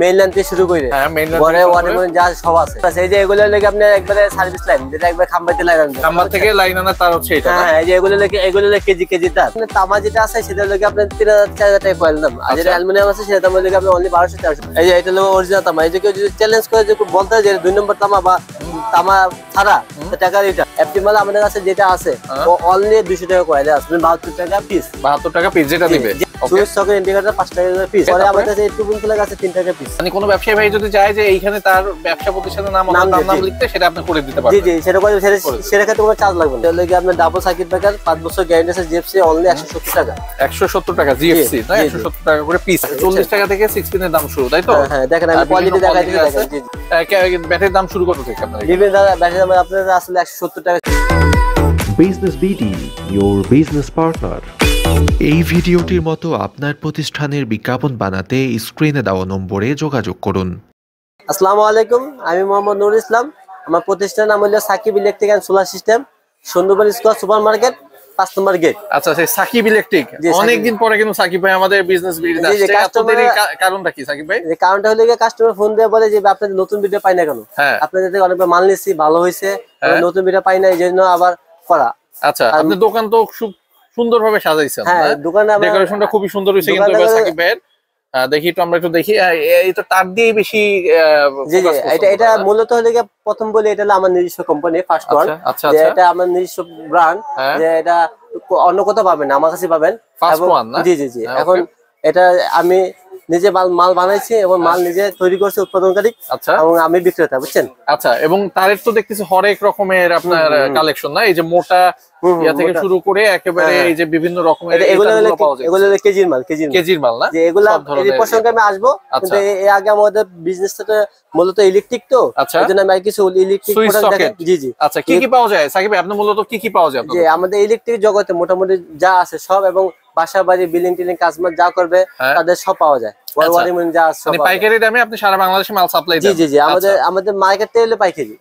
Main line থেকে শুরু করে হ্যাঁ মেইন লাইন পরে ওয়াটারমেলন যা সব আছে এই যে এগুলো লাগে আপনি একবারে সার্ভিস লাইন যেটা একবার খাম্বাতে লাইন আনবেন খাম্বা থেকে লাইন আনা তার হচ্ছে এটা হ্যাঁ এই যে এগুলো লাগে কেজি তার তামা যেটা আছে সেটা লাগে আপনি 3000-4000 টাকা কয়েল দাম আর যেটা অ্যালুমিনিয়াম আছে সেটা দাম লাগে আপনি অনলি 1200-1300 এই যে এটা হলো অরিজিনাল তামা এই যে কেউ যদি চ্যালেঞ্জ করে যে বলতে যে 2 নম্বর তামা বা তামা ছাড়া টাকা এটা এফটি মাল আমাদের কাছে যেটা আছে ও অনলি 200 টাকা কয়েল আছে 72 টাকা পিস 72 টাকা পিস যেটা দিবে সুইচ সকেট ইন্ডিকেটর 5 টাকা পিস পরে আমাদের কাছে একটু বুন ফ্ল্যাগ আছে 3 টাকা পিস মানে কোনো ব্যবসায়ী ভাই যদি চায় যে এইখানে তার ব্যবসা প্রতিষ্ঠানের নাম লিখতে সেটা আপনি করে দিতে পারবেন জি সেটা করে সেটা ক্ষেত্রে কোনো চার্জ লাগবে না তাহলে কি আপনি ডাবল সার্কিট ব্রেকার 5 বছর গ্যারান্টি আছে জিএফসি অনলি 170 টাকা 170 টাকা জিএফসি না 170 টাকা করে পিস 40 টাকা থেকে 16 এর দাম শুরু তাই তো হ্যাঁ দেখেন আমি কোয়ালিটি দেখাই দিচ্ছি জি ব্যাটারির দাম শুরু কত থেকে আপনাদের বিভিন্ন ব্যাটারি দাম আপনাদের আসলে 170 টাকা business BD your business partner এই ভিডিওটির মতো আপনার প্রতিষ্ঠানের বিজ্ঞাপন বানাতে স্ক্রিনে দেওয়া নম্বরে যোগাযোগ করুন। আসসালামু আলাইকুম আমি মোহাম্মদ নুরুল ইসলাম আমার প্রতিষ্ঠানের নাম হলো Sakib electric and solar system Sundarban square supermarket 5 number gate. আচ্ছা সেই সাকিব ইলেকট্রিক অনেকদিন পরে কিন্তু সাকিব ভাই আমাদের বিজনেস ভিডিওতে আসছে এতদিন কারণটা কি সাকিব ভাই এই কারণটা হলো যে কাস্টমার ফোন দিয়ে বলে যে আপনাদের নতুন ভিডিও পাই না কেন আপনাদের থেকে অনেকবার মাল নিছি ভালো হইছে নতুন ভিডিও পাই না এইজন্য আবার করা। আচ্ছা আপনাদের দোকান তো খুব সুন্দরভাবে সাজাইছেন হ্যাঁ দোকানে ডেকোরেশনটা খুবই সুন্দর হইছে কিন্তু সাকিব ভাইয়ের দেখি তো আমরা একটু দেখি এই তো তার দিয়ে বেশি জি জি এটা মূলত হলো যে প্রথম বলি এটা হলো আমার নিজস্ব কোম্পানি ফার্স্ট ওয়ান যে এটা আমার নিজস্ব ব্র্যান্ড যে এটা অন্য কোথাও পাবেন না আমার কাছে পাবেন ফার্স্ট ওয়ান না জি এখন এটা আমি নিজে মাল বানাইছি এবং মাল নিজে তৈরি করছি উৎপাদনকারী এবং আমি বিক্রেতা বুঝছেন। আচ্ছা এবং তারের তো দেখতেছি হরেক রকমের আপনার কালেকশন না এই যে মোটা ইয়া থেকে শুরু করে একেবারে এই যে বিভিন্ন রকমের এগুলো কেজির মাল না যে এগুলো এই প্রসঙ্গে আমি আসবো কিন্তু এর আগে আমাদের বিজনেসটা মূলত ইলেকট্রিক তো এজন্য আমি কিছু ইলেকট্রিক প্রোডাক্ট দেখাই জি আচ্ছা কি পাওয়া যায় সাকিব ভাই আপনি মূলত কি পাওয়া যায় যে আমাদের ইলেকট্রিক জগতে মোটামুটি যা আছে সব এবং বাসা বাড়ি বিল্ডিং টিলিং কাজমার যা করবে তাদের সব পাওয়া যায় ওয়ারিং যা আছে মানে পাইকারি দামে আপনি সারা বাংলাদেশে মাল সাপ্লাই দেন জি আমাদের মার্কেটে হলো পাইকারি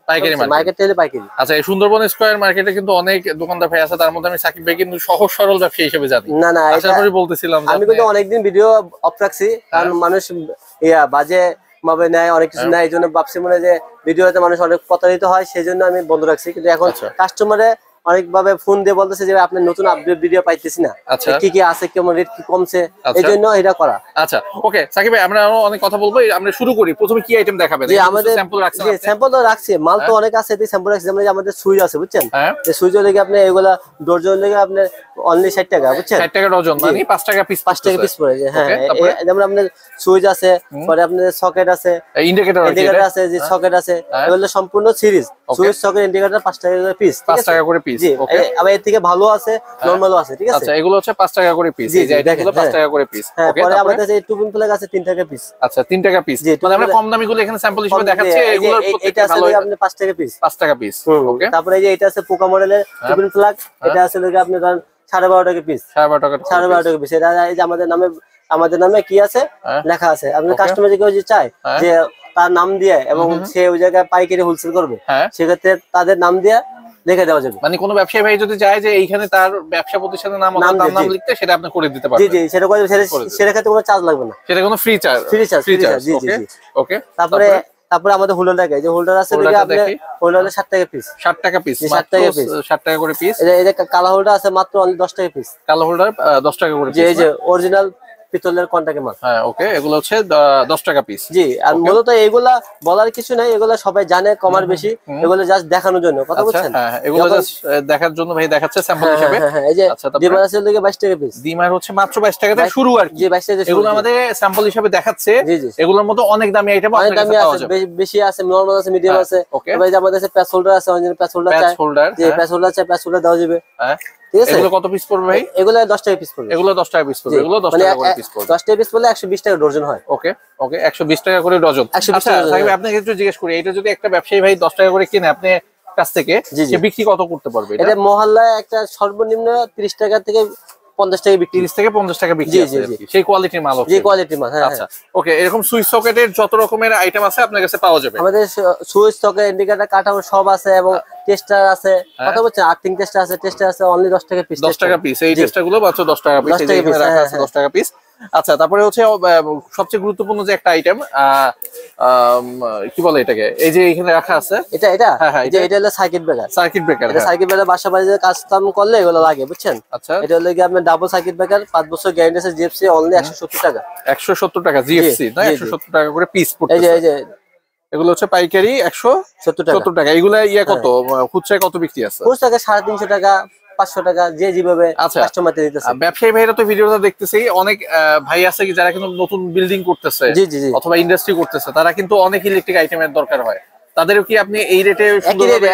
মার্কেটে হলো পাইকারি। আচ্ছা এই সুন্দরবন স্কয়ার মার্কেটে কিন্তু অনেক দোকানদার ভাই আছে তার মধ্যে আমি সাকিব ভাই কিন্তু সহজ সরল ব্যবসায়ী হিসেবে জানি না আশা করি বলতেছিলাম আমি কিন্তু অনেকদিন ভিডিও অফ রাখছি কারণ মানুষ বাজে ভাবে নেয় অনেক কিছু নেয় এই জন্য ভাবছি মনে যে ভিডিওতে মানুষ অনেক প্রতারিত হয় সেই জন্য আমি বন্ধ রাখছি কিন্তু এখন কাস্টমারে অনেক ভাবে ফোন দিয়ে বলতেছে যে আপনি নতুন আপডেট ভিডিও পাইতেছি না কি আছে কেমন রেট কি কমছে এইজন্য এটা করা। আচ্ছা ওকে সাকিব ভাই আমরা অনেক কথা বলবো আমরা শুরু করি প্রথমে কি আইটেম দেখাবেন যে আমাদের স্যাম্পল রাখছি স্যাম্পল তো রাখছি মাল তো অনেক আছে এই স্যাম্পল রাখছি যেমন আমাদের সুইচ আছে বুঝছেন এই সুইচ লাগে আপনি এগুলা ডজন লাগে আপনি অনলি 60 টাকা বুঝছেন 60 টাকা ডজন মানে 5 টাকা পিস পড়ে যায় হ্যাঁ যেমন আপনার সুইচ আছে পরে আপনাদের সকেট আছে ইন্ডিকেটর আছে যে সকেট আছে এগুলো সম্পূর্ণ সিরিজ সুইচ সকেট ইন্ডিকেটর 5 টাকা করে পিস 5 টাকা করে পিস ওকে আবার এর থেকে ভালো আছে নরমালও আছে ঠিক আছে। আচ্ছা এগুলো হচ্ছে 5 টাকা করে পিস এই যে এগুলো 5 টাকা করে পিস ওকে পরে আমাদের কাছে টু পিন প্লাগ আছে 3 টাকা পিস। আচ্ছা 3 টাকা পিস মানে আমরা কম দামি গুলো এখানে স্যাম্পল হিসেবে দেখাচ্ছি এগুলোর এটা আছে আপনি 5 টাকা পিস 5 টাকা পিস ওকে তারপরে এই যে এটা আছে পোকা মডেলের টু পিন প্লাগ এটা আছে লাগে আপনি ধরেন 12.5 টাকা পিস 12.5 টাকা পিস এটা এই যে আমাদের নামে কি আছে লেখা আছে আপনার কাস্টমার যে চায় যে তার নাম দিয়ে এবং সে ওই জায়গায় পাইকারি হোলসেল করবে সেক্ষেত্রে তাদের নাম দিয়ে লিখে দেওয়া যাবে মানে কোনো ব্যবসায়ী ভাই যদি চায় যে এইখানে তার ব্যবসা প্রতিষ্ঠানের নাম লিখতে সেটা আপনি করে দিতে পারবেন জি সেটা করে সেটা ক্ষেত্রে কোনো চার্জ লাগবে না সেটা কোনো ফ্রি চার্জ জি ওকে তারপরে আমাদের হোল্ডার লাগে যে হোল্ডার আছে দেখে আপনি হোল্ডার 60 টাকা পিস 60 টাকা পিস 60 টাকা করে পিস এই যে কালো হোল্ডার আছে মাত্র অনলি 10 টাকা পিস কালো হোল্ডার 10 টাকা করে পিস এই যে অরিজিনাল পিতলের কন্টাক্ট মাল হ্যাঁ ওকে এগুলো হচ্ছে 10 টাকা পিস জি আর মূলত এগুলা বলার কিছু নাই এগুলা সবাই জানে কমার বেশি এগুলো জাস্ট দেখানোর জন্য কথা বলছেন হ্যাঁ এগুলো জাস্ট দেখার জন্য ভাই দেখাচ্ছে স্যাম্পল হিসেবে এই যে ডিমার আছে লাগে 22 টাকা পিস ডিমার হচ্ছে মাত্র 22 টাকা থেকে শুরু আর কি জি 22 টাকা এগুলো আমাদের স্যাম্পল হিসেবে দেখাচ্ছে এগুলোর মধ্যে অনেক দামি আইটেম আপনাদের কাছে পাওয়া যাবে বেশি আছে নরমাল আছে মিডিয়াম আছে এবারে যে আমাদের কাছে প্যাচ হোল্ডার আছে অরিজিনাল প্যাচ হোল্ডার চাই জি প্যাচ হোল্ডার চাই প্যাচ হোল্ডার দেওয়া যাবে হ্যাঁ ঠিক আছে এগুলো কত পিস পড়বে ভাই এগুলো 10 টাকা পিস পড়বে এগুলো 10 টাকা পিস পড়বে এগুলো 10 টাকা করে পিস পড়বে 10 টাকা পিস পড়লে 120 টাকা ডজন হয় ওকে 120 টাকা করে ডজন আচ্ছা সাকিব আপনাকে একটু জিজ্ঞেস করি এটা যদি একটা ব্যবসায়ী ভাই 10 টাকা করে কিনে আপনি কাছ থেকে সে বিক্রি কত করতে পারবে এটা মহল্লায় একটা সর্বনিম্ন 30 টাকা থেকে 50 টাকা বিক্রি 30 থেকে 50 টাকা বিক্রি আছে সেই কোয়ালিটির মাল যে কোয়ালিটির মাল হ্যাঁ আচ্ছা ওকে এরকম সুইচ সকেটের যত রকমের আইটেম আছে আপনার কাছে পাওয়া যাবে আমাদের সুইচ সকেট ইন্ডিকেটর কাটাও সব আছে এবং টেস্টার আছে কথা বলছেন আর্থিং টেস্টার আছে অনলি 10 টাকা পিস 10 টাকা পিস এই টেস্টারগুলো মাত্র 10 টাকা পিস এই যে রাখা আছে 10 টাকা পিস আচ্ছা, তারপরে হচ্ছে সবচেয়ে গুরুত্বপূর্ণ যে একটা আইটেম, কি বলে এটাকে, এই যে এখানে রাখা আছে, এটা এটা হলো circuit breaker. Circuit breaker, circuit breaker বাসা বাড়িতে কাজ কাম করলে এগুলো লাগে, বুঝছেন। আচ্ছা, এটা হলো কি আপনার ডাবল সার্কিট ব্রেকার, 5 বছর গ্যারান্টি আছে, জিএফসি অনলি 170 টাকা। 170 টাকা জিএফসি না, 170 টাকা করে পিস পড়তেছে। এই যে এগুলো হচ্ছে পাইকারি 170 টাকা। এগুলা কত খুচরা কত বিক্রি আছে? খুচরা 350 টাকা 500 টাকা, যে যেভাবে কাস্টমার দিতেছে। ব্যবসায়ী ভাইরা তো ভিডিওটা দেখতেছি, অনেক ভাই আছে কি যারা কিন্তু নতুন বিল্ডিং করতেছে অথবা ইন্ডাস্ট্রি করতেছে, তারা কিন্তু অনেক ইলেকট্রিক আইটেমের দরকার হয়। তাদেরও কি আপনি এই রেটে?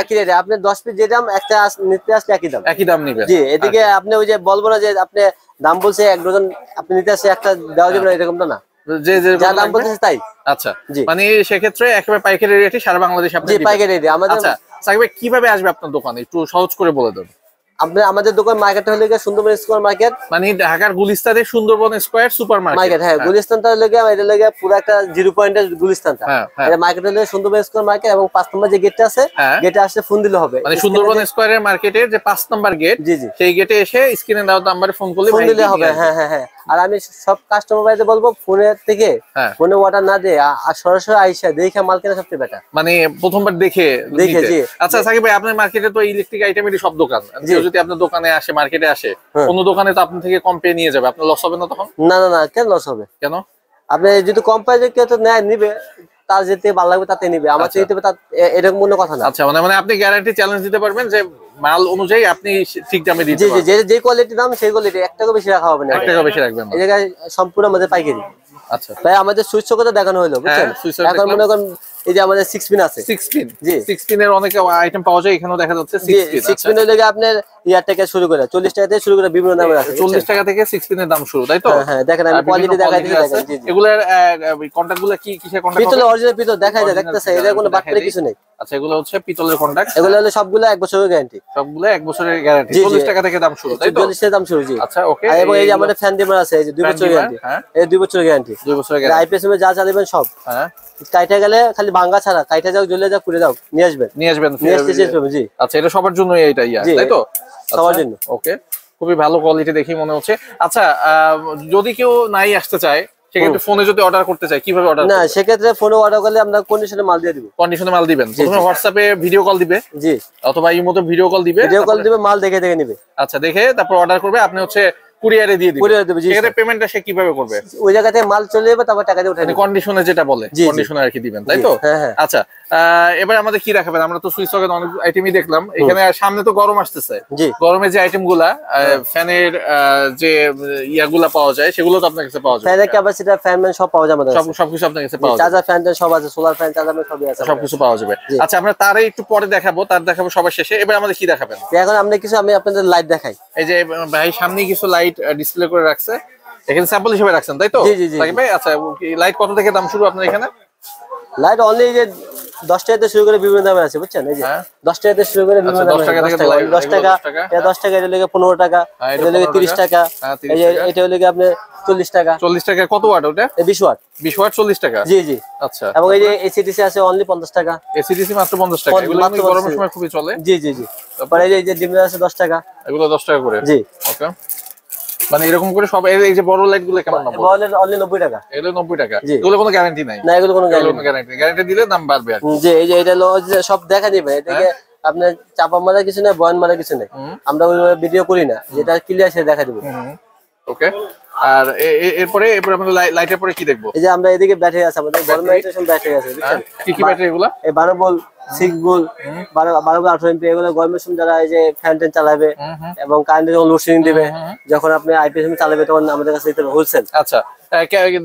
একই রেটে আপনি 10 পিস যে দাম একটা নিতে আসলে একই দাম নেবেন। জি, এদিকে আপনি ওই যে বলবো না যে আপনি দাম বলছে 1 ডজন, আপনি নিতে আসলে একটা দেওয়া যাবে না, এরকমটা না, যে দাম বলতেছে তাই। আচ্ছা, মানে সেক্ষেত্রে একেবারে পাইকারি রেটে সারা বাংলাদেশে আপনি দিবেন? পাইকারি রেটে আমাদের। আচ্ছা সাকিব ভাই, কিভাবে আসবে আপনার দোকানে একটু সহজ করে বলে দেন। আমাদের দোকান মার্কেটটা হলো সুন্দরবন স্কয়ার মার্কেট, মানে ঢাকার গুলিস্তানের সুন্দর স্কয়ার সুপার মার্কেট। হ্যাঁ, গুলিস্তানটা হলো এটা লাগে পুরো একটা 0 পয়েন্টের গুলিস্তানটা। এটা মার্কেট হলো সুন্দরবন স্কয়ার মার্কেট, এবং 5 নম্বর যে গেটটা আছে, গেটে আসলে ফোন দিলে হবে। মানে সুন্দরবন স্কয়ারের মার্কেটের যে 5 নম্বর গেট, সেই গেটে এসে স্ক্রিনে দেওয়া নাম্বারে ফোন দিলে হবে। হ্যাঁ। আর আমি সব কাস্টমার ভাইদের বলবো, ফোনের থেকে ফোনে অর্ডার না দিয়ে আর সরাসরি আইসা দেখে মাল কেনা সবচেয়ে বেটার। মানে প্রথমবার দেখে। আচ্ছা সাকিব ভাই, আপনার মার্কেটে তো ইলেকট্রিক আইটেমেরই সব দোকান, যদি আপনার দোকানে আসে, মার্কেটে আসে, কোন দোকানে তো আপনার থেকে কম পেয়ে নিয়ে যাবে, আপনার লস হবে না তখন? না, কেন লস হবে? কেন? আপনি যদি কম প্রাইসে কেউ তো নিবে, তার যেতে ভালো লাগবে তাতে নিবে, আমার চাইতে এরকম কোনো কথা না। আচ্ছা, মানে আপনি গ্যারান্টি চ্যালেঞ্জ দিতে পারবেন যে মাল অনুযায়ী আপনি ঠিক দামে দিতে পারবেন। যে কোয়ালিটি দাম সেই কোয়ালিটি, 1 টাকা বেশি রাখা হবে না, 1 টাকা বেশি রাখবেন না। এই জায়গায় সম্পূর্ণ আমাদের পাইকারি। আচ্ছা ভাই, আমাদের সুইচ সকেটও দেখানো হলো, বুঝছেন। এখন মনে করেন এই যে আমাদের 6 পিন আছে, 6 পিন, জি 6 পিনের অনেক আইটেম পাওয়া যায়, এখানেও দেখা যাচ্ছে 6 পিন। 6 পিনের লাগে আপনার ইয়ার থেকে শুরু করে 40 টাকা থেকে শুরু করে বিভিন্ন দামের আছে। 40 টাকা থেকে 6 পিনের দাম শুরু, তাই তো? হ্যাঁ, দেখেন আমি কোয়ালিটি দেখাই দিই, দেখেন। জি, এগুলার কন্টাক্টগুলো কি কিসের কন্টাক্ট? পিতলের অরিজিনাল পিতল দেখা যায়, দেখতেছে, এর কোনো বাটপারি কিছু নেই। আচ্ছা, এগুলো হচ্ছে পিতলের কন্টাক্ট, এগুলো হলো সবগুলো 1 বছরের গ্যারান্টি। সবগুলো 1 বছরের গ্যারান্টি, 40 টাকা থেকে দাম শুরু, তাই তো? 40 টাকা দাম শুরু, জি। আচ্ছা, ওকে। এবং এই যে আমাদের ফ্যান ডিমার আছে, এই যে 2 বছরের গ্যারান্টি, এই 2 বছরের গ্যারান্টি, 2 বছরের গ্যারান্টি। আইপিএস এ যা চালাবেন সব, হ্যাঁ, কাইটা গেলে খালি ভাঙা ছাড়া, কাইটা যাও, জ্বলে যাও, পুড়ে যাও, নিয়ে আসবেন। জি। আচ্ছা, এটা সবার জন্য এইটা তাই তো? সবার জন্য। ওকে, খুবই ভালো কোয়ালিটি দেখি মনে হচ্ছে। আচ্ছা, যদি কেউ নাই আসতে চায়, সেক্ষেত্রে ফোনে যদি অর্ডার করতে চায়, কিভাবে অর্ডার? না, সেক্ষেত্রে ফোনে অর্ডার করলে আমরা কন্ডিশনে মাল দিয়ে দিব। কন্ডিশনে মাল দিবেন? প্রথমে হোয়াটসঅ্যাপে ভিডিও কল দিবে, জি, অথবা ইমোতে ভিডিও কল দিবে, মাল দেখে নিবে। আচ্ছা, দেখে তারপর অর্ডার করবে, আপনি হচ্ছে কুরিয়ারে দিয়ে দিবেন। সেক্ষেত্রে পেমেন্টটা সে কিভাবে করবে? ওই জায়গা থেকে মাল চলে যাবে, তারপর টাকা দিয়ে উঠাই, কন্ডিশনে যেটা বলে, কন্ডিশনে আর কি দিবেন, তাই তো? আচ্ছা, এবার আমাদের কি রাখাবেন? আমরা তো সুইচ সকেট অনেক আইটেমই দেখলাম, এখানে সামনে তো গরম আসতেছে, গরমে যে আইটেম গুলা, ফ্যানের যে ইয়াগুলা পাওয়া যায়, সেগুলো তো আপনার কাছে পাওয়া যায়? ফ্যানের ক্যাপাসিটর, ফ্যান ম্যান সব পাওয়া যায় আমাদের কাছে, সবকিছু আপনার কাছে পাওয়া যায়, চার্জার ফ্যান সব আছে, সোলার ফ্যান, চার্জার ফ্যান সবই আছে, সবকিছু পাওয়া যাবে। আচ্ছা, আমরা তারই একটু পরে দেখাবো, তার দেখাবো সবার শেষে। এবার আমাদের কি দেখাবেন? এখন আমি আপনাদের লাইট দেখাই। এই যে ভাই সামনে কিছু লাইট ডিসপ্লে করে রাখছে, এখানে স্যাম্পল হিসেবে রাখছেন, তাই তো? জি। ভাই, আচ্ছা, লাইট কত থেকে দাম শুরু আপনার এখানে? লাইট অনলি যে 10 টাকা থেকে শুরু করে বিভিন্ন দামের আছে, বুঝছেন। এই যে 10 টাকা থেকে শুরু করে বিভিন্ন দামের, 10 টাকা, 10 টাকা, এটা 10 টাকা, এটা লাগে 15 টাকা, এটা লাগে 30 টাকা, এই যে এটা লাগে আপনি 40 টাকা। 40 টাকা কত ওয়াট ওটা? 20 ওয়াট। 20 ওয়াট 40 টাকা। জি। আচ্ছা, এবং এই যে এসিডিসি আছে অনলি 50 টাকা। এসিডিসি মাত্র 50 টাকা। এগুলো কিন্তু গরমের সময় খুবই চলে। জি। তারপরে এই যে ডিমলার আছে 10 টাকা। এগুলো 10 টাকা করে। জি। ওকে, মানে এরকম করে সব। এই যে বড় লাইট গুলো কেমন দাম? বড় লাইট অনলি 90 টাকা। এগুলো 90 টাকা। এগুলো কোনো গ্যারান্টি নাই? না, এগুলো কোনো গ্যারান্টি। গ্যারান্টি দিলে দাম বাড়বে আর। জি, এই যে এটা হলো সব দেখা দিবে, এটাকে আপনি চাপা মারা কিছু না, বয়ান মারা কিছু নেই, আমরা ওই ভিডিও করি না, যেটা ক্লিয়ার সে দেখা দিবে। ওকে, আর এরপরে আমরা লাইটের পরে কি দেখবো? এই যে আমরা এদিকে ব্যাটারি আছে, আমাদের গরম লাইটের সব ব্যাটারি আছে, বুঝছেন। কি ব্যাটারি এগুলো? এই 12 ভোল্ট 6 ভোল্ট 12 18 এমপি। এগুলো গরমের সময় যারা এই যে ফ্যান টেন চালাবে এবং কারেন্টে যখন লোডশেডিং দিবে, যখন আপনি আইপিএস চালাবে, তখন আমাদের কাছে দিতে হবে হোলসেল। আচ্ছা,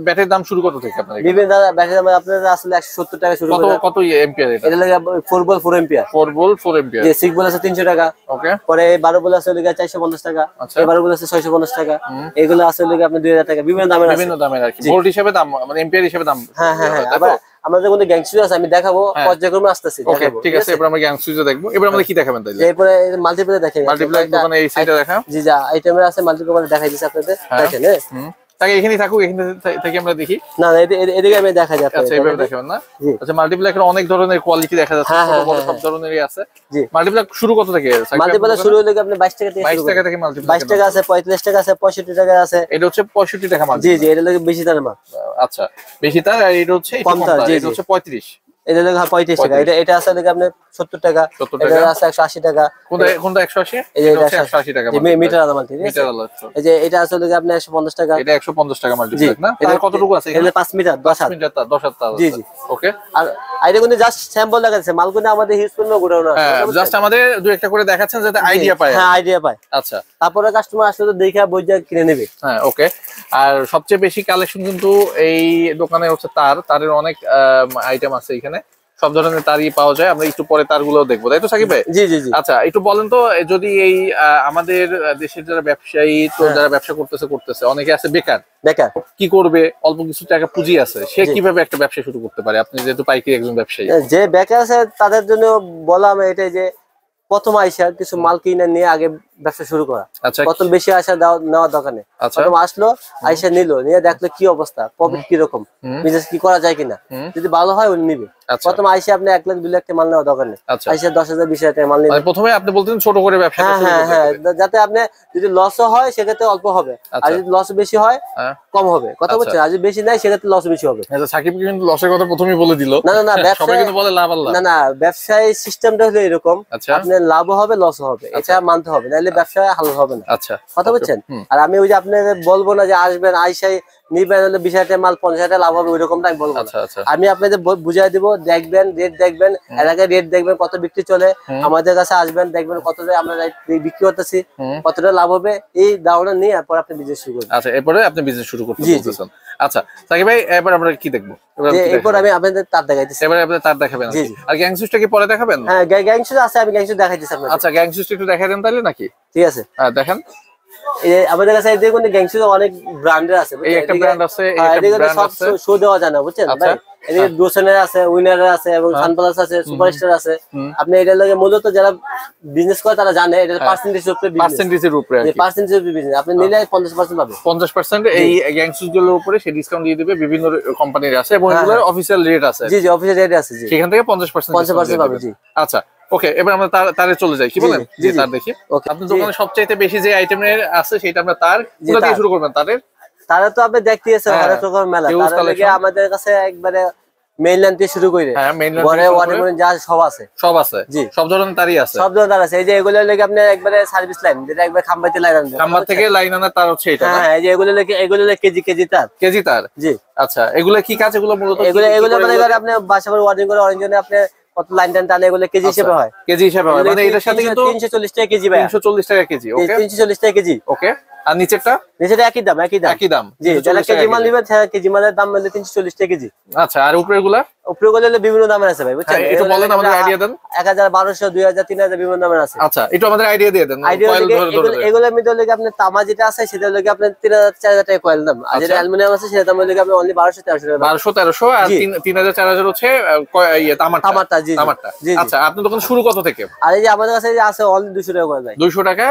ব্যাটারির দাম শুরু কত থেকে আপনাদের? বিভিন্ন ব্যাটারির দাম আপনাদের আসলে 170 টাকা শুরু করে। কত এম্পিয়ার এটা? এটা লাগে 4 ভোল্ট 4 এম্পিয়ার। 4 volt 4 ampere. যে 6 ভোল্ট আছে 300 টাকা। ওকে, পরে 12 ভোল্ট আছে লাগে 450 টাকা। এই 12 ভোল্ট আছে 650 টাকা। এগুলো আছে লাগে আপনি 2000 টাকা। বিভিন্ন দামের আর কি, ভোল্ট হিসেবে দাম, মানে এম্পিয়ার হিসেবে দাম। হ্যাঁ। আবার আমাদের মধ্যে গ্যাং সুইচ আছে, আমি দেখাবো পর্যায়ক্রমে আসতেছি। ওকে, ঠিক আছে, এবার আমরা গ্যাং সুইচে দেখবো। এবার আমাদের কি দেখাবেন তাইলে? এরপরে মাল্টিপ্লে দেখাই। মাল্টিপ্লে দোকানে এই সাইডে দেখা। জি, যা আইটেমের আছে মাল্টিপ্লে দেখাই দিছি আপনাদের, দেখেন। তাকে এখানেই থাকুক, এখানে থেকে আমরা দেখি। না এদিকে আমি দেখা যাচ্ছে। আচ্ছা এইভাবে দেখাবেন না? আচ্ছা মাল্টিপ্লাকের অনেক ধরনের কোয়ালিটি দেখা যাচ্ছে, ছোট বড় সব ধরনেরই আছে। জি মাল্টিপ্লাক শুরু কত থেকে? মাল্টিপ্লাক শুরু হলো আপনি 22 টাকা থেকে। 22 টাকা থেকে মাল্টিপ্লাক 22 টাকা আছে, 45 টাকা আছে, 65 টাকা আছে। এটা হচ্ছে 65 টাকা মাল্টিপ্লাক। জি এটা লাগে বেশি তার মাল। আচ্ছা বেশি তার, আর এটা হচ্ছে একটু কম তার, এটা হচ্ছে 35। এটা লাগে 35 টাকা। এটা আছে লাগে আপনি 70 টাকা। এটা আছে 180 টাকা। কোনটা 180? এটা হচ্ছে 180 টাকা মিটার আলাদা মাল্টি। মিটার আলাদা। এই যে এটা আছে লাগে আপনি 150 টাকা। এটা 150 টাকা মাল্টিপ্লাক না? তার কতটুকু আছে এখানে? 5 মিটার 10 হাত। 5 মিটার তার 10 হাত তার। জি জি ওকে। আর এটা কিন্তু জাস্ট স্যাম্পল দেখাচ্ছে, মালগুলো আমাদের হিউজ পণ্য গোডাউন আছে। হ্যাঁ জাস্ট আমাদের দুই একটা করে দেখাচ্ছেন যাতে আইডিয়া পায়। হ্যাঁ আইডিয়া পায়। আচ্ছা তারপরে কাস্টমার আসলে তো দেখে বুঝে কিনে নেবে। হ্যাঁ ওকে। আর সবচেয়ে বেশি কালেকশন কিন্তু এই দোকানে হচ্ছে তারের অনেক আইটেম আছে এখানে, সব ধরনের তারই পাওয়া যায়। আমরা একটু পরে তারগুলো দেখবো, তাই তো সাকিব ভাই? জি জি জি। আচ্ছা একটু বলেন তো, যদি এই আমাদের দেশের যারা ব্যবসায়ী তো যারা ব্যবসা করতেছে অনেকে আছে বেকার কি করবে, অল্প কিছু টাকা পুঁজি আছে, সে কিভাবে একটা ব্যবসা শুরু করতে পারে? আপনি যেহেতু পাইকারি একজন ব্যবসায়ী, যে বেকার আছে তাদের জন্য বললাম এটাই যে প্রথম আইসা কিছু মাল কিনে নিয়ে আগে ব্যবসা শুরু করা। আচ্ছা প্রথম বেশি আশা নেওয়ার দরকার নেই। প্রথম আসলো, আইসা নিল, নিয়ে দেখলো কি অবস্থা, প্রফিট কি রকম, বিজনেস কি করা যায় কিনা, যদি ভালো হয় উনি নিবে। প্রথম আইসা আপনি 1 লাখ 2 লাখ টাকা মাল নেওয়ার দরকার নেই। আইসা 10,000 20,000 টাকা মাল নিবে। প্রথমে আপনি বলতেন ছোট করে ব্যবসা করতে। হ্যাঁ হ্যাঁ যাতে আপনি যদি লসও হয় সেক্ষেত্রে অল্প হবে, আর যদি লস বেশি হয় কম হবে। কথা বলছেন? আর যদি বেশি নাই সেক্ষেত্রে লস বেশি হবে। আচ্ছা সাকিব কিন্তু লসের কথা প্রথমেই বলে দিল। না না না সবাই কিন্তু বলে লাভ আল্লাহ। না না ব্যবসায় সিস্টেমটা হলো এরকম, আপনি লাভ হবে লসও হবে, এটা মানতে হবে, নাহলে ব্যবসা ভালো হবে না। আচ্ছা কথা বলছেন? আর আমি ওই যে আপনাদের বলবো না যে আসবেন আইসাই নিবেন হলে 20,000 টাকা মাল 50,000 টাকা লাভ হবে, ওইরকমটা আমি বলবো না। আমি আপনাদের বুঝাই দিব, দেখবেন রেট, দেখবেন এলাকায় রেট, দেখবেন কত বিক্রি চলে, আমাদের কাছে আসবেন, দেখবেন কত আমরা বিক্রি করতেছি, কতটা লাভ হবে, এই ধারণা নিয়ে এরপর আপনি বিজনেস শুরু করবেন। আচ্ছা এরপরে আপনি বিজনেস শুরু করতে বলতেছেন। আচ্ছা সাকিব ভাই এবার আমরা কি দেখবো? এরপর আমি আপনাদের তার দেখাইতেছি। এবারে আপনি তার দেখাবেন, আর গ্যাংসুসটা কি পরে দেখাবেন? হ্যাঁ গ্যাংসুস আছে, আমি গ্যাংসুস দেখাইতেছি আপনাদের। আচ্ছা গ্যাংসুসটা একটু দেখাই দেন তাহলে নাকি? ঠিক আছে হ্যাঁ দেখেন। আমাদের কাছে দেখুন গ্যাংসুস অনেক ব্র্যান্ডের আছে। এই একটা ব্র্যান্ড আছে, একটা ব্র্যান্ড আছে, শো দেওয়া যায় না বুঝছেন ভাই। এদিকে ডোসনের আছে, উইনারের আছে, এবং সানপ্লাস আছে, সুপারস্টার আছে। আপনি এটার লাগে মূলত যারা বিজনেস করে তারা জানে এটা পার্সেন্টেজের উপরে বিজনেস, পার্সেন্টেজের উপরে আর কি, পার্সেন্টেজের উপরে বিজনেস। আপনি নিলে 50% পাবে, 50% এই গ্যাংসুস গুলোর উপরে সে ডিসকাউন্ট দিয়ে দিবে। বিভিন্ন কোম্পানির আছে এবং এগুলোর অফিশিয়াল রেট আছে। জি জি অফিশিয়াল রেট আছে, জি সেখান থেকে 50% পাবে। জি আচ্ছা ওকে, এবার আমরা তারে চলে যাই, কি বলেন? জি তার দেখি। আপনার দোকানে সবচাইতে বেশি যে আইটেমের আছে সেটা আমরা তার কোথা থেকে শুরু করবেন? তারে তো আপনি দেখতেছেন অনেক রকম মেলা, তার লাগে আমাদের কাছে একবারে মেইনল্যান্ড থেকে শুরু করে যা সব আছে, জি সব ধরনের তারই আছে, সব ধরনের তার আছে। এই যে এগুলো লাগে আপনি একবারে সার্ভিস লাইন, যেটা একবার খাম্বাতে লাইন আনবে, খাম্বা থেকে লাইন আনা তার হচ্ছে এটা। হ্যাঁ এই যে এগুলো লাগে কেজি তার। জি আচ্ছা এগুলো কি কাজ? এগুলো মূলত এগুলো মানে আপনি বাসা করে ওয়ার্ডিং করে অরেঞ্জনে আপনি কত লাইন টানে, এগুলো কেজি হিসেবে হয়। কেজি হিসেবে হয় মানে এটার সাথে কিন্তু 340 টাকা কেজি ভাই, 340 টাকা কেজি। ওকে 340 টাকা কেজি। ওকে আর নিচেরটা একই দাম। জি যারা কেজি মাল নিবে কেজি মালের দাম মানে 340 টাকা কেজি। আচ্ছা আর উপরের গুলো বিভিন্ন দামের আছে ভাই বুঝছেন? একটু বলেন, আমাদের আইডিয়া দেন। 1000 1200 2000 3000 বিভিন্ন দামের আছে। আচ্ছা একটু আমাদের আইডিয়া দিয়ে দেন। এগুলোর মধ্যে লাগে আপনি তামা যেটা আছে সেটা লাগে আপনি 3000 4000 টাকা কয়েল দাম, আর যেটা অ্যালুমিনিয়াম আছে সেটা দাম লাগে আপনি অনলি 1200 1300 টাকা। 1200 1300 আর 3000 4000 হচ্ছে তামারটা। জি আচ্ছা আপনার দোকান শুরু কত থেকে? আর এই যে আমাদের কাছে আছে অনলি 200 টাকা কয়েল ভাই, 200 টাকা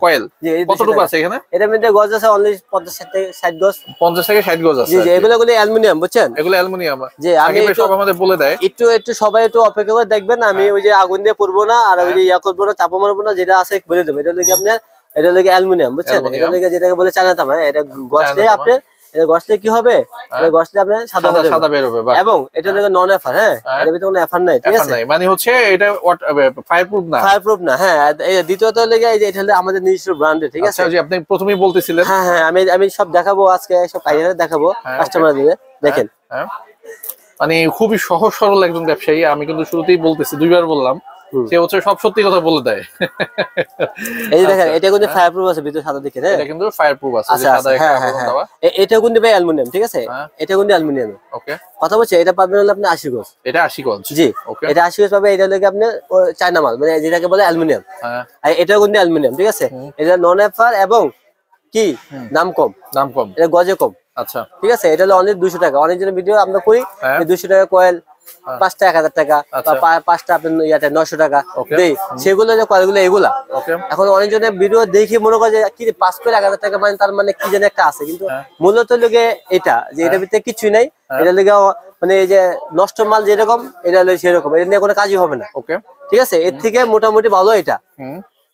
কয়েল। কতটুকু আছে এখানে? এটার মধ্যে গজ আছে অনলি 50 থেকে 60 গজ, 50 থেকে 60 গজ আছে। জি এগুলো অ্যালুমিনিয়াম বুঝছেন? এগুলো অ্যালুমিনিয়াম। জি আমি সব আমাদের বলে দেয়, একটু সবাই একটু অপেক্ষা করে দেখবেন। আমি ওই যে আগুন দিয়ে পুড়বো না, আর ওই যে করবো না, চাপা মারবো না, যেটা আছে বলে দেবো। এটা লাগে আপনার এটা লাগে অ্যালুমিনিয়াম বুঝছেন? এটা লাগে যেটাকে বলে চায়না তামা। এটা গসলে আপনি এটা গসলে কি হবে? এটা গসলে আপনি সাদা বের হবে। এবং এটা লাগে নন এফআর। হ্যাঁ এর ভিতরে কোনো এফআর নাই, ঠিক আছে? মানে হচ্ছে এটা ফায়ারপ্রুফ না। হ্যাঁ দ্বিতীয়ত লাগে এই যে এটা হলো আমাদের নিজস্ব ব্র্যান্ডের, ঠিক আছে? আচ্ছা জি আপনি প্রথমেই বলতেছিলেন। হ্যাঁ আমি সব দেখাবো আজকে, সব কাইয়ারে দেখাবো কাস্টমারদের। দেখেন মানে খুবই সহজ সরল একজন ব্যবসায়ী। আমি কিন্তু শুরুতেই বলতেছি, 2বার বললাম, সে হচ্ছে সব সত্যি কথা বলে দেয়। এই যে দেখেন এটা কিন্তু ফায়ারপ্রুফ আছে, ভিতরে সাদা দিকে। এটা কিন্তু ফায়ারপ্রুফ আছে, সাদা একটা দেওয়া। এটা কিন্তু ভাই অ্যালুমিনিয়াম, ঠিক আছে? এটা কিন্তু অ্যালুমিনিয়াম। ওকে কথা বলছে এটা পাবেন হলো আপনি 80 গজ। এটা 80 গজ। জি ওকে এটা 80 গজ পাবে। এটা লাগে আপনি চায়না মাল, মানে যেটাকে বলে অ্যালুমিনিয়াম। আর এটাও কিন্তু অ্যালুমিনিয়াম, ঠিক আছে? এটা নন এফআর এবং কি দাম কম, এটা গজে কম। আচ্ছা ঠিক আছে? এটা হলো অনলি 200 টাকা। অনেক জন ভিডিও আমরা করি 200 টাকা কয়েল, 5টা 1000 টাকা বা 5টা আপনার ইয়াতে 900 টাকা দেই, সেগুলো যে কয়েলগুলো এগুলা। এখন অনেকজনের ভিডিও দেখে মনে করে যে কি 5 করে 1000 টাকা মানে তার মানে কি জানি একটা আছে, কিন্তু মূলত লোকে এটা যে এটার ভিতরে কিছুই নাই, এটা লোকে মানে এই যে নষ্ট মাল যেরকম এটা হলো সেরকম, এটা নিয়ে কোনো কাজই হবে না। ঠিক আছে, এর থেকে মোটামুটি ভালো এটা।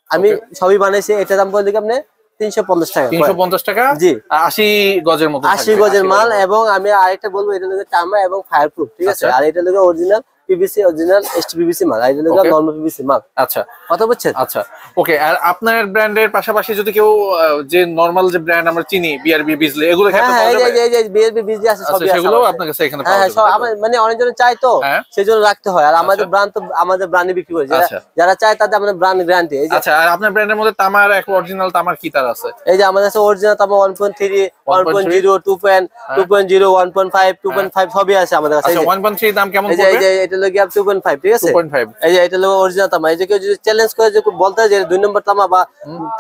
আমি সবই বানাইছি, এটা দাম পড়ে আপনি 350 টাকা। 350 টাকা, জি, 80 গজের মতো, 80 গজের মাল। এবং আমি আরেকটা বলবো, এটা লোকে তামা এবং ফায়ারপ্রুফ। ঠিক আছে, আর এটা লোকে অরিজিনাল পিভিসি, অরিজিনাল এসটিপিভিসি মাল, আর এটা লোকে নরমাল পিভিসি মাল। আচ্ছা, কথা বুঝছেন? আচ্ছা, ওকে। আর আপনার ব্র্যান্ডের পাশাপাশি যদি কেউ যে নরমাল যে ব্র্যান্ড আমরা চিনি, বিআরবি, বিজলি, এগুলো ক্ষেত্রে পাওয়া যাবে? এই যে বিআরবি, বিজলি আছে, সবই আছে, সেগুলো আপনার কাছে এখানে পাওয়া যাবে? হ্যাঁ, মানে অনেকজন চাই তো সেজন্য রাখতে হয়। আর আমাদের ব্র্যান্ড তো আমাদের ব্র্যান্ডে বিক্রি করি, যারা চায় তাদের আমাদের ব্র্যান্ড গ্যারান্টি। আচ্ছা, আর আপনার ব্র্যান্ডের মধ্যে তামার এক অরিজিনাল তামার কি তার আছে? এই যে আমাদের কাছে অরিজিনাল তামা 1.3, 1.0, 2.0, 1.5, 2.5 সবই আছে আমাদের কাছে। আচ্ছা, 1.3 দাম কেমন পড়বে? এই যে এটা লোকে 2.5, ঠিক আছে, 2.5। এই যে এটা লোকে অরিজিনাল তামা। এই যে কেউ যদি চ্যালেঞ্জ করে যে বলতে হয় যে 2 নম্বর তামা বা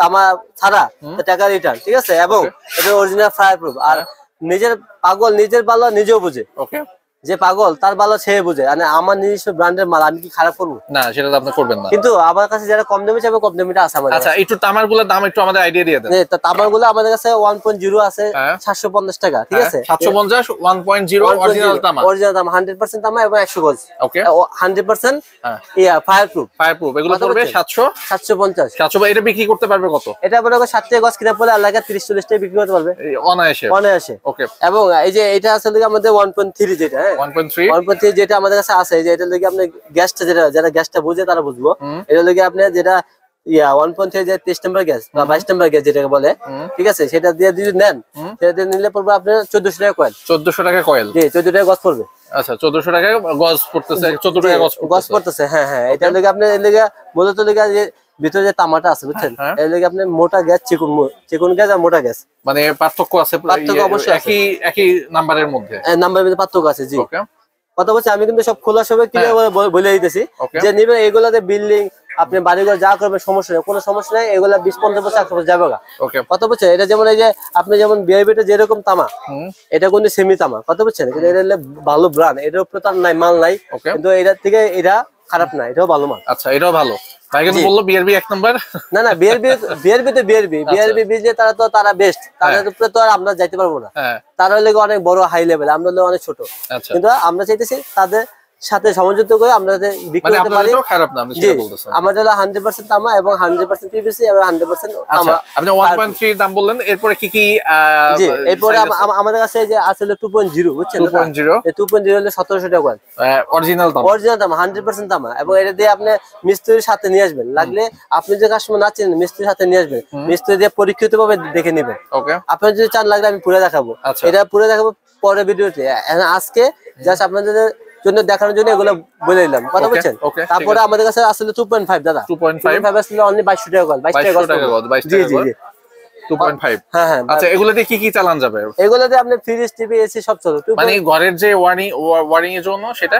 তামা ছাড়া, টাকা রিটার্ন। ঠিক আছে, এবং এটা অরিজিনাল ফায়ারপ্রুফ। আর নিজের পাগল নিজের ভালো নিজেও বুঝে। ওকে, যে পাগল তার ভালো সে বুঝে। মানে আমার নিজস্ব ব্র্যান্ডের মাল আমি কি খারাপ করবো? না, সেটা তো আপনি করবেন না। কিন্তু আমার কাছে যারা কম দামে চাইবে, কম দামিটা আছে আমাদের। আচ্ছা, একটু তামার গুলোর দাম একটু আমাদের আইডিয়া দিয়ে দেন। তামার গুলো আমাদের কাছে 1.0 আছে 750 টাকা। ঠিক আছে, 750, 1.0 অরিজিনাল তামা, অরিজিনাল তামা 100% তামা এবং 100 গজ। ওকে, 100% ইয়া ফায়ারপ্রুফ। এগুলো পড়বে 750। 700। এটা বিক্রি করতে পারবে কত? এটা বড় 7 টাকা গজ কিনা পড়লে আল্লাহকে 30-40 টাকা বিক্রি করতে পারবে অনায়াসে। ওকে, এবং এই যে এটা আসলে আমাদের 1.3 যেটা, 1.3 যেটা আমাদের কাছে আছে, যে এটা লাগে আপনি গ্যাসটা, যেটা যারা গ্যাসটা বুঝে তারা বুঝবো। এটা লাগে আপনি যেটা 1.3 যে 23 নম্বর গ্যাস বা 22 নম্বর গ্যাস যেটাকে বলে, ঠিক আছে, সেটা দিয়ে যদি নেন, সেটা দিয়ে নিলে পড়বে আপনার 1400 টাকা কয়েল। 1400 টাকা কয়েল? জি, 14 টাকা গজ পড়বে। আচ্ছা, 1400 টাকা গজ পড়তেছে, 14 টাকা গজ পড়তেছে। হ্যাঁ, এটা লাগে আপনি এর লাগে মূলত লাগে যে ভিতরে যে তামাটা আছে, বুঝছেন, এর লাগে আপনি মোটা গ্যাস, চিকন গ্যাস আর মোটা গ্যাস, মানে পার্থক্য আছে? পার্থক্য অবশ্যই একই নাম্বারের মধ্যে পার্থক্য আছে। জি, কথা বলছি, আমি কিন্তু সব খোলা সবে কিভাবে বলে দিতেছি যে নিবেন এগুলাতে বিল্ডিং আপনি বাড়িঘর যা করবেন সমস্যা নেই, কোনো সমস্যা নেই। এগুলা 20-50 বছর 100 বছর যাবে। কথা বলছেন, এটা যেমন এই যে আপনি যেমন বিআইবিটা যেরকম তামা, এটা কিন্তু সেমি তামা। কথা বলছেন, কিন্তু এটা ভালো ব্র্যান্ড, এটার উপরে তার নাই মাল নাই, কিন্তু এটার থেকে এটা খারাপ না, এটাও ভালো মাল। আচ্ছা, এটাও ভালো। ভাই কিন্তু বললো বিআরবি এক নাম্বার। না, বিআরবি বিজে তারা বেস্ট, তাদের উপরে তো আর আমরা যাইতে পারবো না। তারা হলে অনেক বড় হাই লেভেল, আমরা হলে অনেক ছোট। কিন্তু আমরা চাইতেছি তাদের সাথে সমঝোতা করে আমরা বিক্রি করতে পারি। খারাপ না, আপনি সেটা বলতেছেন। আমাদের হলো 100% তামা এবং 100% পিভিসি এবং 100% তামা। আপনি 1.3 দাম বললেন, এরপরে কি কি? জি, এরপরে আমাদের কাছে যে আসলে 2.0, বুঝছেন, 2.0 হলে 1700 টাকা কয়েল, অরিজিনাল তামা 100% তামা। এবং এটা দিয়ে আপনি মিস্ত্রির সাথে নিয়ে আসবেন, লাগলে আপনি যে কাস্টমার না চেনেন মিস্ত্রির সাথে নিয়ে আসবেন, মিস্ত্রি দিয়ে পরীক্ষিত ভাবে দেখে নেবেন। আপনি যদি চান লাগলে আমি পুরো দেখাবো, এটা পুরো দেখাবো পরে ভিডিওতে। আজকে জাস্ট আপনাদের জন্য দেখানোর জন্য এগুলো বলে দিলাম। কথা বলছেন, তারপরে আমাদের কাছে আসলে 2.5 দাদা, 2.5 আসলে অনলি 2200 টাকা কয়েল, 22 টাকা গজ। জি, 2.5। হ্যাঁ। আচ্ছা, এগুলোতে কি কি চালান যাবে? এগুলোতে আপনি ফ্রিজ, টিভি, এসি সব চলে। মানে ঘরের যে ওয়ারিং এর জন্য, সেটা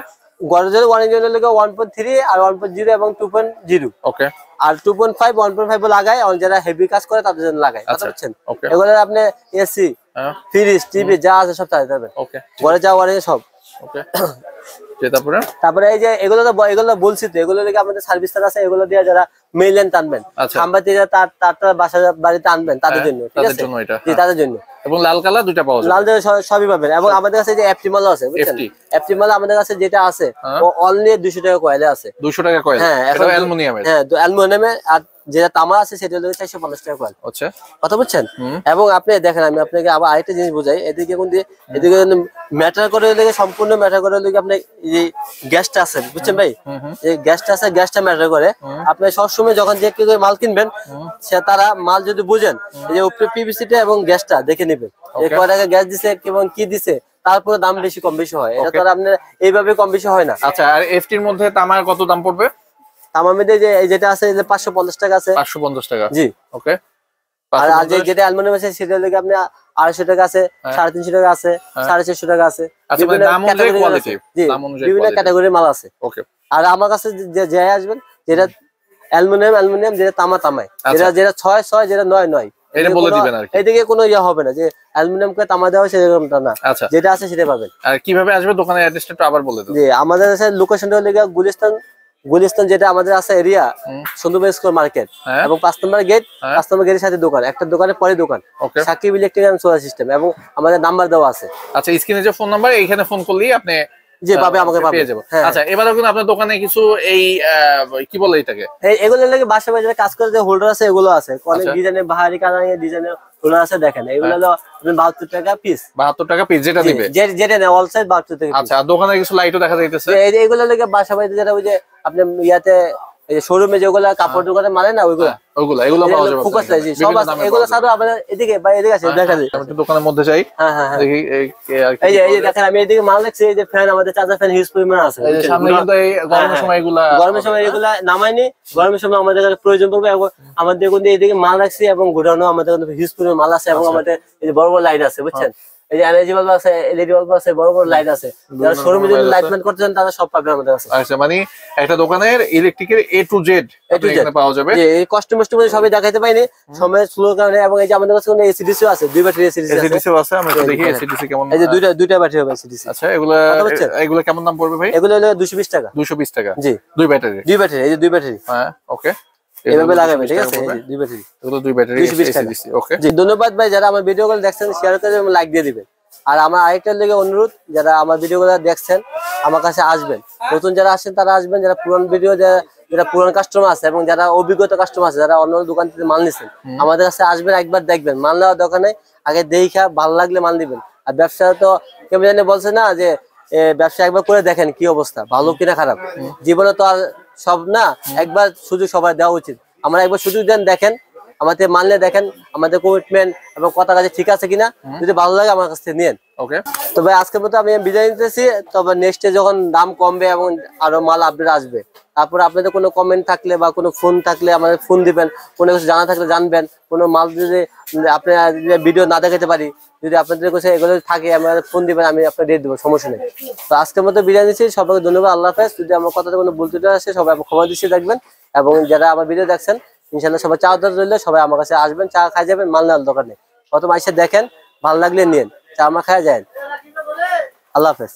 ঘরের ওয়ারিং এর জন্য 1.3 আর 1.0 এবং 2.0। ওকে, আর 2.5 1.5 লাগায় যারা হেভি কাজ করে তাদের জন্য লাগায়। কথা বলছেন, এগুলো আপনি এসি, ফ্রিজ, টিভি যা আছে সব চালাতে পারবেন। ওকে, ঘরে যা ওয়ারিং সব। ওকে, তারপরে এই যে এগুলো বলছি তো, এগুলো থেকে আমাদের সার্ভিস আছে, এগুলো দিয়ে যারা মেইলেন টানবেন, খাম্বা থেকে তার বাসা বাড়িতে আনবেন, তাদের জন্য। ঠিক আছে, তাদের জন্য। এবং লাল কালার দুইটা পাওয়া যায়, লাল সবই পাবেন। এবং আমাদের কাছে যে এফটি মাল আছে, বুঝছেন, এফটি মাল আমাদের কাছে যেটা আছে ও অনলি 200 টাকা কয়েলে আছে। 200 টাকা কয়েল? হ্যাঁ, এটা অ্যালুমিনিয়ামের। হ্যাঁ, অ্যালুমিনিয়ামের। আর যেটা তামা আছে সেটা হলো 450 টাকা কয়েল। আচ্ছা, কথা বুঝছেন। এবং আপনি দেখেন, আমি আপনাকে আবার আরেকটা জিনিস বোঝাই। এদিকে ম্যাটার করে সম্পূর্ণ ম্যাটার করে আপনি যে গ্যাসটা আছে, বুঝছেন ভাই, যে গ্যাসটা আছে, গ্যাসটা ম্যাটার করে। আপনি সবসময় যখন যে কেউ মাল কিনবেন, সে তারা মাল যদি বুঝেন, এই যে উপরে পিভিসিটা এবং গ্যাসটা দেখে নেবেন, কয় টাকা গ্যাস দিছে এবং কি দিছে, তারপরে দাম বেশি কম বেশি হয়। এটা তো আপনার এইভাবে কম বেশি হয় না। আচ্ছা, আর এফটির মধ্যে তামার কত দাম পড়বে? তামার মধ্যে যেটা আছে 550 টাকা আছে। 550 টাকা? জি। ওকে। আর যেটা অ্যালুমিনিয়াম আছে সেটা লাগে আপনি 250 টাকা আছে, 350 টাকা আছে, 450 টাকা আছে। বিভিন্ন ক্যাটাগরির মাল আছে। ওকে। আর আমার কাছে যে আসবেন, যেটা অ্যালুমিনিয়াম যেটা তামায়, যেটা 6 যেটা 9, এটা বলে দিবেন আর কি। এদিকে কোনো ইয়া হবে না যে অ্যালুমিনিয়াম কে তামা দেওয়া সেরকমটা না। আচ্ছা, যেটা আছে সেটা পাবেন। আর কিভাবে আসবে দোকানের অ্যাড্রেসটা একটু আবার বলে দাও। জি, আমাদের আছে লোকেশনটা হলো গুলিস্তান যেটা আমাদের আছে এরিয়া সুন্দরবন স্কয়ার মার্কেট এবং 5 নম্বর গেট, 5 নম্বর গেটের সাথে দোকান, একটা দোকানের পরে দোকান, Sakib electric and solar system, এবং আমাদের নাম্বার দেওয়া আছে। আচ্ছা, স্ক্রিনে যে ফোন নাম্বার এইখানে ফোন করলেই আপনি জি পাবে, আমাকে পেয়ে যাবে। আচ্ছা, এবারে কিন্তু আপনার দোকানে কিছু এই কি বলে এটাকে, এগুলো লাগে বাসা বাজারে কাজ করে যে হোল্ডার আছে এগুলো আছে, অনেক ডিজাইনের বাহারি কালারের ডিজাইনের হোল্ডার আছে। দেখেন এগুলো হলো 72 টাকা পিস। 72 টাকা পিস যেটা দিবে, যেটা না অল সাইজ 72 টাকা। আচ্ছা, দোকানে কিছু লাইটও দেখা যাইতেছে। এগুলো লাগে বাসা বাড়িতে যেটা ওই যে আপনি ইয়াতে এই যে শোরুমে যেগুলো কাপড় দোকানে মানে না এগুলো পাওয়া যাবে। ফোকাস লাইট সব আছে, এগুলো ছাড়া আমাদের এদিকে বা এদিকে আছে দেখা যায়। আমি দোকানের মধ্যে যাই, দেখি এই যে দেখেন আমি এদিকে মাল রাখছি, এই যে ফ্যান আমাদের চার্জার ফ্যান হিউজ পরিমাণ আছে। এই যে সামনে কিন্তু এই গরমের সময় এগুলা নামাইনি, গরমের সময় আমাদের প্রয়োজন পড়বে। এবং আমাদের কিন্তু এইদিকে মাল রাখছি এবং গোডাউনও আমাদের কিন্তু হিউজ পরিমাণ মাল আছে, এবং আমাদের এই যে বড় বড় লাইট আছে বুঝছেন, এই যে এনার্জি বাল্ব আছে, এলইডি বাল্ব আছে, বড় বড় লাইট আছে। যারা শোরুমে যদি লাইটমেন্ট করতে চান তারা সব পাবে আমাদের কাছে। আচ্ছা, মানে একটা দোকানের ইলেকট্রিকের A to Z এখানে পাওয়া যাবে। যে এই কস্টিউম সবই দেখাইতে পাইনি সময় স্লোর কারণে। এবং এই যে আমাদের কাছে কোনো এসিডিসি আছে, 2 ব্যাটারি এসিডিসি আছে। আমরা দেখি এসিডিসি কেমন। এই যে দুইটা ব্যাটারি হবে এসিডিসি। আচ্ছা, এগুলো কেমন দাম পড়বে ভাই? এগুলো হলো 220 টাকা। 220 টাকা, জি, 2 ব্যাটারি। এই যে 2 ব্যাটারি। হ্যাঁ, ওকে, এভাবে লাগাবে, ঠিক আছে? এই যে 2 ব্যাটারি, এগুলো 2 ব্যাটারি এসিডিসি। ওকে, জি, ধন্যবাদ ভাই যারা আমার ভিডিওগুলো দেখছেন, শেয়ার করে এবং লাইক দিয়ে দিবেন। আর আমার আরেকটা লেগে অনুরোধ, যারা আমার ভিডিওগুলো দেখছেন আমার কাছে আসবেন, নতুন যারা আসেন তারা আসবেন, যারা পুরান ভিডিও যারা পুরান কাস্টমার আছে এবং যারা অভিজ্ঞতা কাস্টমার আছে, যারা অন্য দোকান থেকে মাল নিছেন, আমাদের কাছে আসবেন, একবার দেখবেন। মাল নেওয়ার দোকানে আগে দেখা ভালো লাগলে মাল দিবেন। আর ব্যবসা তো কেউ জানি বলছে না যে ব্যবসা একবার করে দেখেন কি অবস্থা, ভালো কিনা খারাপ। জীবনে তো আর সব না, একবার সুযোগ সবাই দেওয়া উচিত। আমরা একবার সুযোগ দেন, দেখেন আমাদের মানলে, দেখেন আমাদের কমিটমেন্ট এবং কথা কাজে ঠিক আছে কিনা। যদি ভালো লাগে আমার কাছ থেকে নিয়েন। ওকে, তবে আজকের মতো আমি বিদায় নিতেছি। তবে নেক্সটে যখন দাম কমবে এবং আরো মাল আপডেট আসবে, তারপরে আপনাদের কোনো কমেন্ট থাকলে বা কোনো ফোন থাকলে আমাদের ফোন দিবেন, কোনো কিছু জানা থাকলে জানবেন। কোনো মাল যদি আপনার ভিডিও না দেখাতে পারি, যদি আপনাদের কাছে এগুলো থাকে আমাদের ফোন দিবেন, আমি আপনার রেট দেবো, সমস্যা নেই। তো আজকের মতো বিদায় নিচ্ছি, সবাইকে ধন্যবাদ, আল্লাহ হাফেজ। যদি আমার কথাতে কোনো ভুল ত্রুটি আসে সবাই ক্ষমা দৃষ্টি দেখবেন। এবং যারা আমার ভিডিও দেখছেন ইনশাল্লাহ সবাই চা রইলে সবাই আমার কাছে আসবেন, চা খাই যাবেন, মাল নেওয়ার দোকানে প্রথম এসে দেখেন, ভালো লাগলে নিন, চা আমার খাওয়া যায়। আল্লাহ হাফেজ।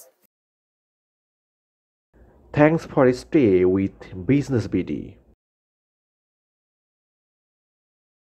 Thanks for stay with Business BD.